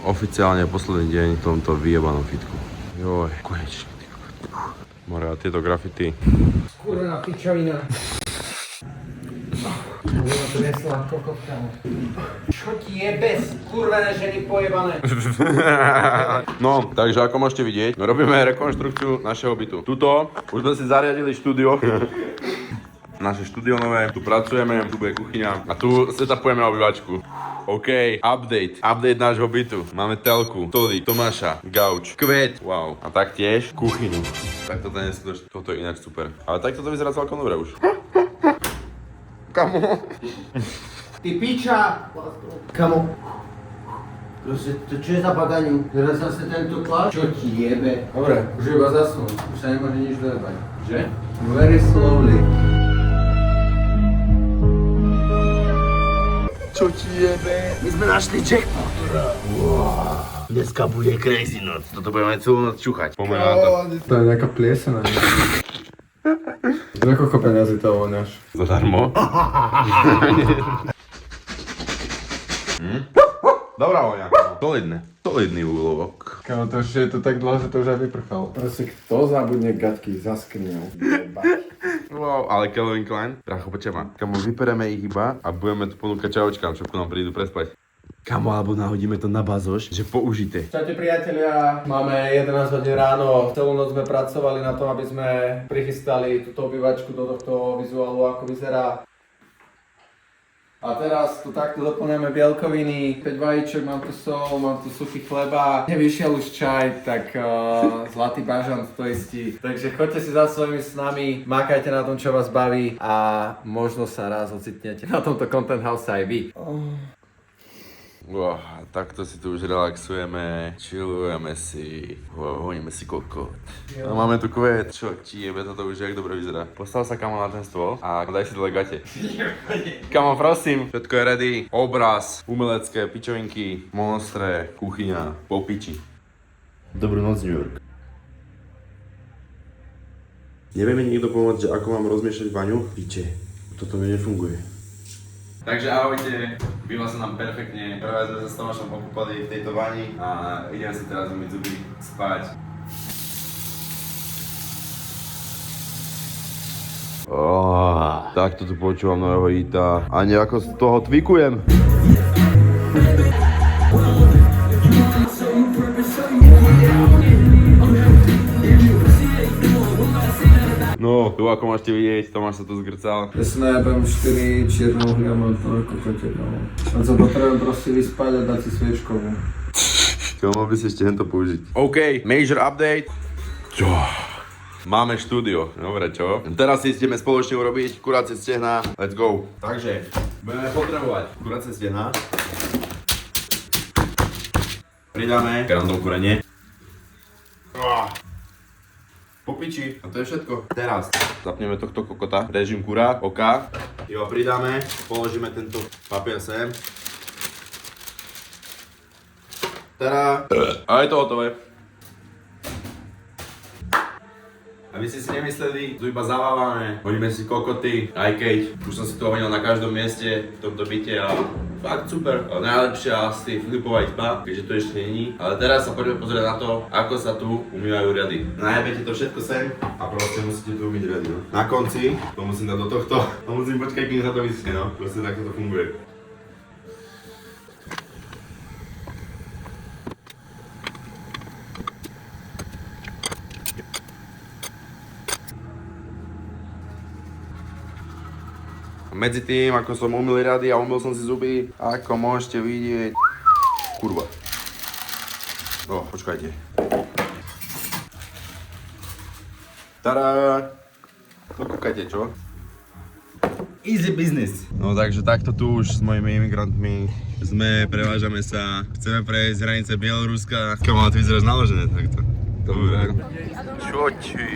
Oficiálne posledný deň v tomto vyjebanom fitku. Joj, konečne. More, a tieto grafity. Skurvená pičovina. Čo ti jebe, skurvené ženy pojebané? No, takže ako môžete vidieť, robíme rekonštrukciu našeho bytu. Tuto, už sme si zariadili štúdio. Naše štúdio nové, tu pracujeme, tu bude kuchyňa a tu setupujeme obývačku. OK, update nášho bytu. Máme telku, stolík, Tomáša, gauč, kvet, wow. A taktiež kuchyňu. Tak toto nie je toto je ináč super. Ale tak toto vyzerá celkom dobre už. Kamo? Ty piča! Kamo? To čo je za bagaňu? Teraz zase tento klad? Čo ti jebe? Dobre, už iba zasnúť. Už sa nemôže nič dojebať. Že? Very slowly. Čo ti jebe? My sme našli jackpot. Wow. Dneska bude crazy noc. Toto budeme celú noc čúchať. Poďme na to. To je nejaká pliesená. Za koľko peniazy to voňaš? Zadarmo. Dobrá voňa. Solidný úlovok. Kámo, to už je to tak dlho, že to už aj vyprchalo. Proste kto zabudne gaťky za skriňou? Wow, ale Calvin Klein, Dracho, počkaj ma. Kamo, vypereme ich iba a budeme tu ponúkať čaučkám, čo ku nám prídu prespať. Kamo, alebo nahodíme to na bazoš, že použité. Čaute priatelia, máme 11 hodín ráno, celú noc sme pracovali na tom, aby sme prichystali túto obývačku do tohto vizuálu, ako vyzerá. A teraz tu takto doplňame bielkoviny, 5 vajíčok, mám tu sol, mám tu suchý chleba. Nevyšiel už čaj, tak zlatý bažant to istí. Takže choďte si za svojimi snami, mákajte na tom, čo vás baví a možno sa raz ocitnete na tomto Content House aj vy. Wow, takto si tu už relaxujeme, chillujeme si, honíme si kokot. No, máme tu kvet, čo ti jebe, toto už jak dobre vyzerá. Postav sa kamo na ten stôl a daj si dole gate. Kamo, prosím, všetko je ready, obraz, umelecké pičovinky, monstre, kuchyňa, po piči. Dobrú noc, New York. Nevie mi niekto pomôcť, že ako mám rozmiešať baňu? Piče, toto mi nefunguje. Takže ahojte, bylo sa nám perfektne, práve sme sa s Tomášom okúpali v tejto vani a ideme si teraz umyť zuby, spať. Takto tu počúvam nového hita a nejako z toho tvikujem. No, tu ako môžete vidieť, Tomáš sa tu zgrcal. Ja si najebem 4 čiernu hliamu, to je kokote, kámo. A co potrebujem proste vyspať a dať si sviečkovú. Čo, mal by si ešte hento použiť. OK, major update. Čo? Máme štúdio, dobre čo? Teraz si ideme spoločne urobiť kuracie stehná, let's go. Takže, budeme potrebovať kuracie stehná. Pridáme random kurenie. Po piči. A to je všetko. Teraz zapneme tohto kokota, režim kura, oka. Jo, pridáme, položíme tento papier sem. Tada. A je to hotové. Aby ste si nemysleli, tu iba zavávame, hodíme si kokoty, aj keď už som si to hodil na každom mieste v tomto byte a fakt super. Najlepšia asi Filipová izba, keďže to ešte není. Ale teraz sa poďme pozrieť na to, ako sa tu umývajú riady. Najebete to všetko sem a proste musíte tu umyť riady, no. Na konci, to musím dať do tohto, to musím počkať, kým sa to vyschne, no. Proste takto to funguje. Medzi tým, ako som umyl riady a umyl som si zuby, ako môžete vidieť... Kurva. Počkajte. Tada! No kúkajte, čo? Easy business. No takže takto tu už s mojimi imigrantmi sme, prevážame sa, chceme prejsť hranice Bieloruska. Kamo, ty vyzeráš naložené takto. Dobre. Čo ti?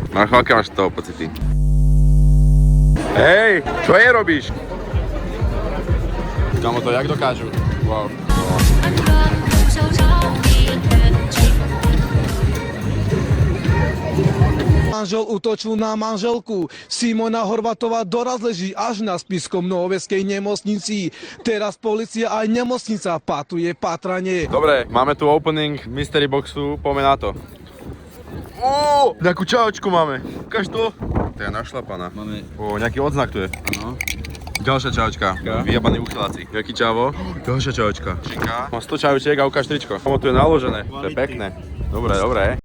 Marko, aké máš z toho pocity? Hej, čo je robíš? Kamo, to jak dokážu? Wow. Manžel útočil na manželku. Simona Horvatová doraz leží až na Spiskom Nohoveskej nemocnici. Teraz polícia aj nemocnica patruje pátranie. Dobre, máme tu opening mystery boxu, poďme na to. Ó, nejakú čajočku máme. Ukáž to. To je našlapaná. Máme. Ó, nejaký odznak tu je. Áno. Ďalšia čajočka. Vyjabaný uchyláci. Jaký čavo? Ďalšia čajočka. Šika. Mám 100 čajočiek a ukáž tričko. Tomu tu je naložené. To je pekné. Dobre, dobre.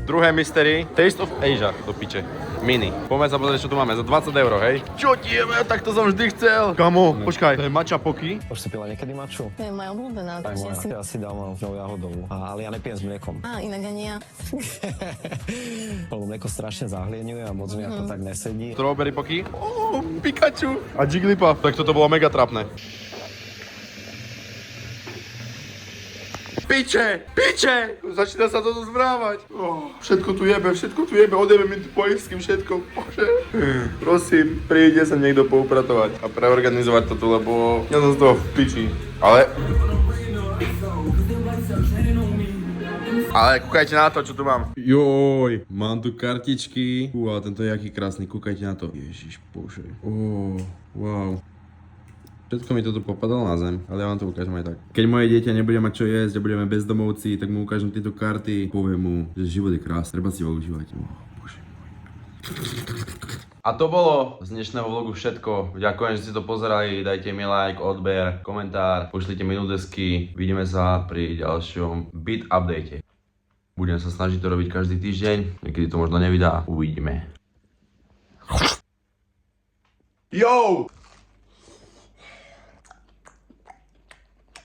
Druhé mystery, Taste of Asia, do piče. Mini. Poďme sa pozrieť, čo tu máme, za 20 €, hej? Čo ti jeme, tak to som vždy chcel. Kamo, počkaj, to je matcha poky. Už si pila niekedy maču? To je moja obľúbená. Aj moja. Ja si dávam ňou jahodovú, ale ja nepijem s mliekom. Inak ani ja. Lebo mlieko strašne zahlieňuje a moc mi ako tak nesedí. Strawberry poky. Pikachu. A Jigglypuff. Tak toto bolo mega trapné. Piče! Piče! Začína sa toto zvrávať. Všetko tu jebe, odjebe mi tu po irským všetko. Bože. Prosím, príde sa niekto poupratovať a preorganizovať to tu, lebo ja som z toho v piči. Ale kúkajte na to, čo tu mám. Joj, mám tu kartičky. Ale tento je aký krásny, kúkajte na to. Ježiš, bože. Wow. Všetko mi toto popadalo na zem, ale ja vám to ukážem aj tak. Keď moje dieťa nebude mať čo jesť a budeme bezdomovci, tak mu ukážem tieto karty. Poviem mu, že život je krásny, treba si ho užívať. Bože. A to bolo z dnešného vlogu všetko. Ďakujem, že ste to pozerali, dajte mi like, odber, komentár, pošlite mi nudesky. Vidíme sa pri ďalšom Beat update. Budem sa snažiť to robiť každý týždeň, niekedy to možno nevydá, uvidíme. Yo!